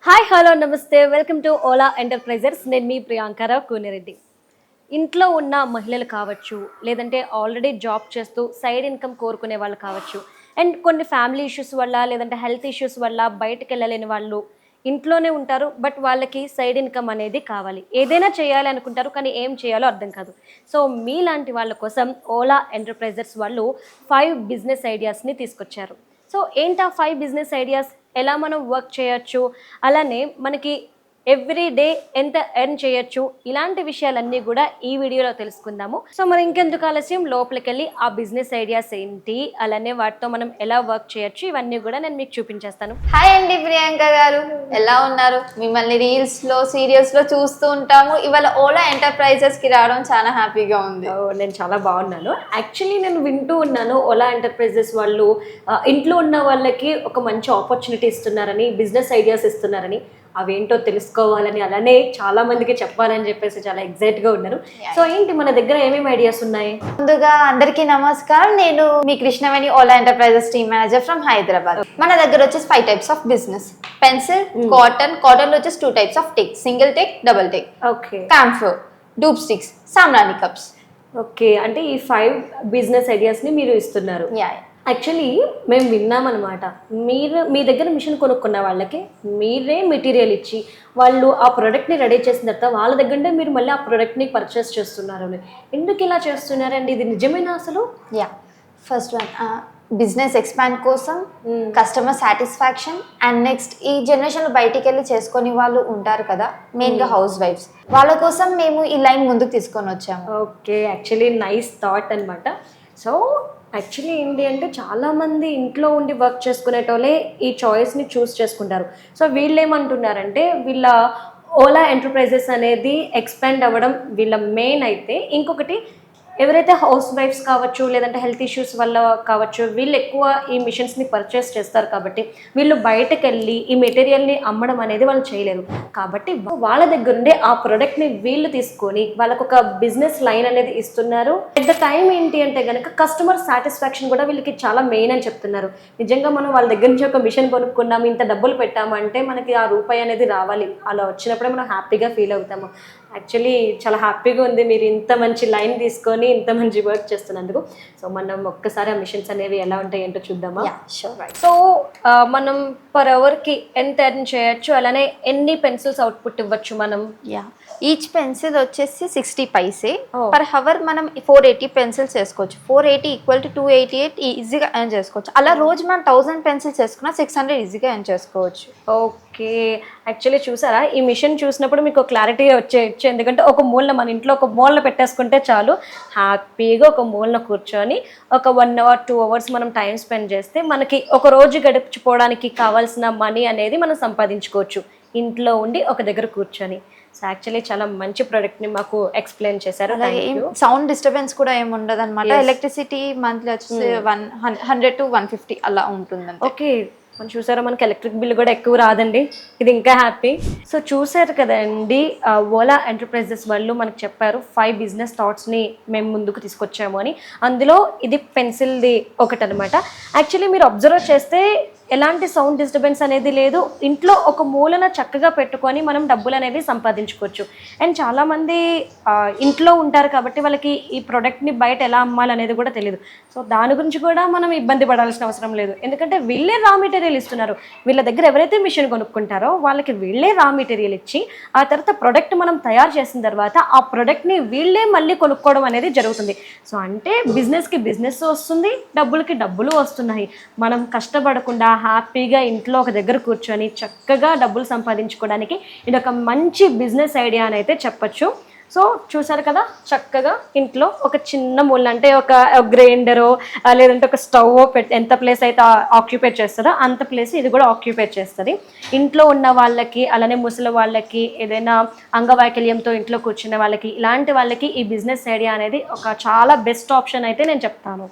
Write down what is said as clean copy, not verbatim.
Hi hello నమస్తే welcome to Ola ఎంటర్ప్రైజర్స్. నేను మీ ప్రియాంకరావు కూనిరెడ్డి. ఇంట్లో ఉన్న మహిళలు కావచ్చు, లేదంటే ఆల్రెడీ జాబ్ చేస్తూ సైడ్ ఇన్కమ్ కోరుకునే వాళ్ళు కావచ్చు, అండ్ కొన్ని ఫ్యామిలీ ఇష్యూస్ వల్ల లేదంటే హెల్త్ ఇష్యూస్ వల్ల బయటకు వెళ్ళలేని వాళ్ళు ఇంట్లోనే ఉంటారు. బట్ వాళ్ళకి సైడ్ ఇన్కమ్ అనేది కావాలి, ఏదైనా చేయాలి అనుకుంటారు, కానీ ఏం చేయాలో అర్థం కాదు. సో మీలాంటి వాళ్ళ కోసం ఓలా ఎంటర్ప్రైజర్స్ వాళ్ళు 5 బిజినెస్ ఐడియాస్ని తీసుకొచ్చారు. సో ఏంటి ఆ 5 బిజినెస్ ఐడియాస్, ఎలా మనం వర్క్ చేయొచ్చు, అలానే మనకి ఎవ్రీ డే ఎంత ఎర్న్ చేయొచ్చు, ఇలాంటి విషయాలన్నీ కూడా ఈ వీడియోలో తెలుసుకుందాము. సో మరి ఇంకెందుకు ఆలస్యం, లోపలికి వెళ్ళి ఆ బిజినెస్ ఐడియాస్ ఏంటి, అలానే వాటితో మనం ఎలా వర్క్ చేయొచ్చు, ఇవన్నీ కూడా నేను మీకు చూపించేస్తాను. హాయ్ అండి ప్రియాంక గారు, ఎలా ఉన్నారు? మిమ్మల్ని రీల్స్ లో సీరియల్స్ లో చూస్తూ ఉంటాము. ఇవాళ ఓలా ఎంటర్ప్రైజెస్ కి రావడం చాలా హ్యాపీగా ఉంది. నేను చాలా బాగున్నాను. యాక్చువల్లీ నేను వింటూ ఉన్నాను, ఓలా ఎంటర్ప్రైజెస్ వాళ్ళు ఇంట్లో ఉన్న వాళ్ళకి ఒక మంచి ఆపర్చునిటీ ఇస్తున్నారని, బిజినెస్ ఐడియాస్ ఇస్తున్నారని, అవేంటో తెలుసుకోవాలని, అలానే చాలా మందికి చెప్పాలని చెప్పేసి చాలా ఎగ్జైట్గా ఉన్నారు. సో ఏంటి మన దగ్గర ఏమేమి ఐడియాస్ ఉన్నాయి? ముందుగా అందరికీ నమస్కారం. నేను మీ Krishnaveni, Ola enterprises team manager from Hyderabad. మన దగ్గర వచ్చేసి 5 types of business: pencil, cotton లో వచ్చేసి 2 types of tech, single tech, double tech, okay, camphor, dhoop sticks, sambrani cups. Okay, అంటే ఈ 5 బిజినెస్ ఐడియాస్ని మీరు ఇస్తున్నారు. యాక్చువల్లీ మేము విన్నామన్నమాట, మీ దగ్గర మిషన్ కొనుక్కున్న వాళ్ళకి మీరే మెటీరియల్ ఇచ్చి వాళ్ళు ఆ ప్రోడక్ట్ని రెడీ చేసిన తర్వాత వాళ్ళ దగ్గరే మీరు మళ్ళీ ఆ ప్రోడక్ట్ని పర్చేస్ చేస్తున్నారు. ఎందుకు ఇలా చేస్తున్నారండి? ఇది నిజమేనా అసలు? ఫస్ట్ వన్ బిజినెస్ ఎక్స్పాండ్ కోసం, కస్టమర్ సాటిస్ఫాక్షన్, అండ్ నెక్స్ట్ ఈ జనరేషన్లో బయటికి వెళ్ళి చేసుకునే వాళ్ళు ఉంటారు కదా, మెయిన్గా హౌస్ వైఫ్స్, వాళ్ళ కోసం మేము ఈ లైన్ ముందుకు తీసుకొని వచ్చాము. ఓకే, యాక్చువల్లీ నైస్ థాట్ అనమాట. సో యాక్చువల్లీ ఏంటి అంటే చాలామంది ఇంట్లో ఉండి వర్క్ చేసుకునేటోళ్ళే ఈ చాయిస్ని చూస్ చేసుకుంటారు. సో వీళ్ళు ఏమంటున్నారంటే, వీళ్ళ ఓలా ఎంటర్ప్రైజెస్ అనేది ఎక్స్పాండ్ అవ్వడం వీళ్ళ మెయిన్ అయితే, ఇంకొకటి ఎవరైతే హౌస్ వైఫ్స్ కావచ్చు, లేదంటే హెల్త్ ఇష్యూస్ వల్ల కావచ్చు, వీళ్ళు ఎక్కువ ఈ మిషన్స్ని పర్చేస్ చేస్తారు. కాబట్టి వీళ్ళు బయటకు వెళ్ళి ఈ మెటీరియల్ని అమ్మడం అనేది వాళ్ళు చేయలేరు. కాబట్టి వాళ్ళ దగ్గర ఉండే ఆ ప్రోడక్ట్ని వీళ్ళు తీసుకొని వాళ్ళకు ఒక బిజినెస్ లైన్ అనేది ఇస్తున్నారు. అట్ ద టైం ఏంటి అంటే కనుక కస్టమర్ సాటిస్ఫాక్షన్ కూడా వీళ్ళకి చాలా మెయిన్ అని చెప్తున్నారు. నిజంగా మనం వాళ్ళ దగ్గర నుంచి ఒక మిషన్ కొనుక్కున్నాము, ఇంత డబ్బులు పెట్టాము అంటే మనకి ఆ రూపాయి అనేది రావాలి. అలా వచ్చినప్పుడే మనం హ్యాపీగా ఫీల్ అవుతాము. యాక్చువల్లీ చాలా హ్యాపీగా ఉంది మీరు ఇంత మంచి లైన్ తీసుకొని ఇంత మంచి వర్క్ చేస్తున్నందుకు. సో మనం ఒక్కసారి ఆ మిషన్స్ అనేవి ఎలా ఉంటాయి ఏంటో చూద్దామా? సో మనం పర్ అవర్కి ఎంత ఎర్న్ చేయొచ్చు, అలానే ఎన్ని పెన్సిల్స్ అవుట్పుట్ ఇవ్వచ్చు మనం? ఈచ్ పెన్సిల్ వచ్చేసి 60 పైసే. పర్ హవర్ మనం 480 పెన్సిల్స్ చేసుకోవచ్చు. 480 ఈక్వల్ టు 288 ఈజీగా ఎర్న్ చేసుకోవచ్చు. అలా రోజు మనం 1000 పెన్సిల్స్ చేసుకున్నా 600 ఈజీగా ఎర్న్ చేసుకోవచ్చు. ఓకే, యాక్చువల్లీ చూసారా, ఈ మిషన్ చూసినప్పుడు మీకు క్లారిటీ వచ్చేయచ్చు. ఎందుకంటే ఒక మూలన మన ఇంట్లో ఒక మూలన పెట్టేసుకుంటే చాలు, హ్యాపీగా ఒక మూలన కూర్చొని ఒక 1 అవర్ 2 అవర్స్ మనం టైం స్పెండ్ చేస్తే మనకి ఒక రోజు గడిచిపోవడానికి కావాల్సిన మనీ అనేది మనం సంపాదించుకోవచ్చు ఇంట్లో ఉండి ఒక దగ్గర కూర్చొని. సో యాక్చువల్లీ చాలా మంచి ప్రోడక్ట్ని మాకు ఎక్స్ప్లెయిన్ చేశారు. సౌండ్ డిస్టర్బెన్స్ కూడా ఏమి ఉండదు అనమాట. ఎలక్ట్రిసిటీ మంత్లీ వచ్చేసి 100 to 150 అలా ఉంటుంది. ఓకే, మనం చూసారా, మనకి ఎలక్ట్రిక్ బిల్ కూడా ఎక్కువ రాదండి, ఇది ఇంకా హ్యాపీ. సో చూసారు కదండి, ఓలా ఎంటర్ప్రైజెస్ వాళ్ళు మనకు చెప్పారు 5 బిజినెస్ థాట్స్ని మేము ముందుకు తీసుకొచ్చాము అని. అందులో ఇది పెన్సిల్ది ఒకటి అనమాట. యాక్చువల్లీ మీరు అబ్జర్వ్ చేస్తే ఎలాంటి సౌండ్ డిస్టర్బెన్స్ అనేది లేదు. ఇంట్లో ఒక మూలన చక్కగా పెట్టుకొని మనం డబ్బులు అనేవి సంపాదించుకోవచ్చు. అండ్ చాలామంది ఇంట్లో ఉంటారు కాబట్టి వాళ్ళకి ఈ ప్రోడక్ట్ని బయట ఎలా అమ్మాలనేది కూడా తెలియదు. సో దాని గురించి కూడా మనం ఇబ్బంది పడాల్సిన అవసరం లేదు, ఎందుకంటే వీళ్ళే రా మెటీరియల్ ఇస్తున్నారు. వీళ్ళ దగ్గర ఎవరైతే మిషన్ కొనుక్కుంటారో వాళ్ళకి వీళ్ళే రా మెటీరియల్ ఇచ్చి ఆ తర్వాత ప్రోడక్ట్ మనం తయారు చేసిన తర్వాత ఆ ప్రోడక్ట్ని వీళ్ళే మళ్ళీ కొనుక్కోవడం అనేది జరుగుతుంది. సో అంటే బిజినెస్కి బిజినెస్ వస్తుంది, డబ్బులకి డబ్బులు వస్తున్నాయి. మనం కష్టపడకుండా హ్యాపీగా ఇంట్లో ఒక దగ్గర కూర్చొని చక్కగా డబ్బులు సంపాదించుకోవడానికి ఇది ఒక మంచి బిజినెస్ ఐడియా అని అయితే చెప్పచ్చు. సో చూసారు కదా, చక్కగా ఇంట్లో ఒక చిన్న మూల, అంటే ఒక గ్రైండరో లేదంటే ఒక స్టవ్ ఎంత ప్లేస్ అయితే ఆక్యుపై చేస్తుందో అంత ప్లేస్ ఇది కూడా ఆక్యుపై చేస్తుంది. ఇంట్లో ఉన్న వాళ్ళకి, అలానే ముసలి వాళ్ళకి, ఏదైనా అంగవైకల్యంతో ఇంట్లో కూర్చున్న వాళ్ళకి, ఇలాంటి వాళ్ళకి ఈ బిజినెస్ ఐడియా అనేది ఒక చాలా బెస్ట్ ఆప్షన్ అయితే నేను చెప్తాను.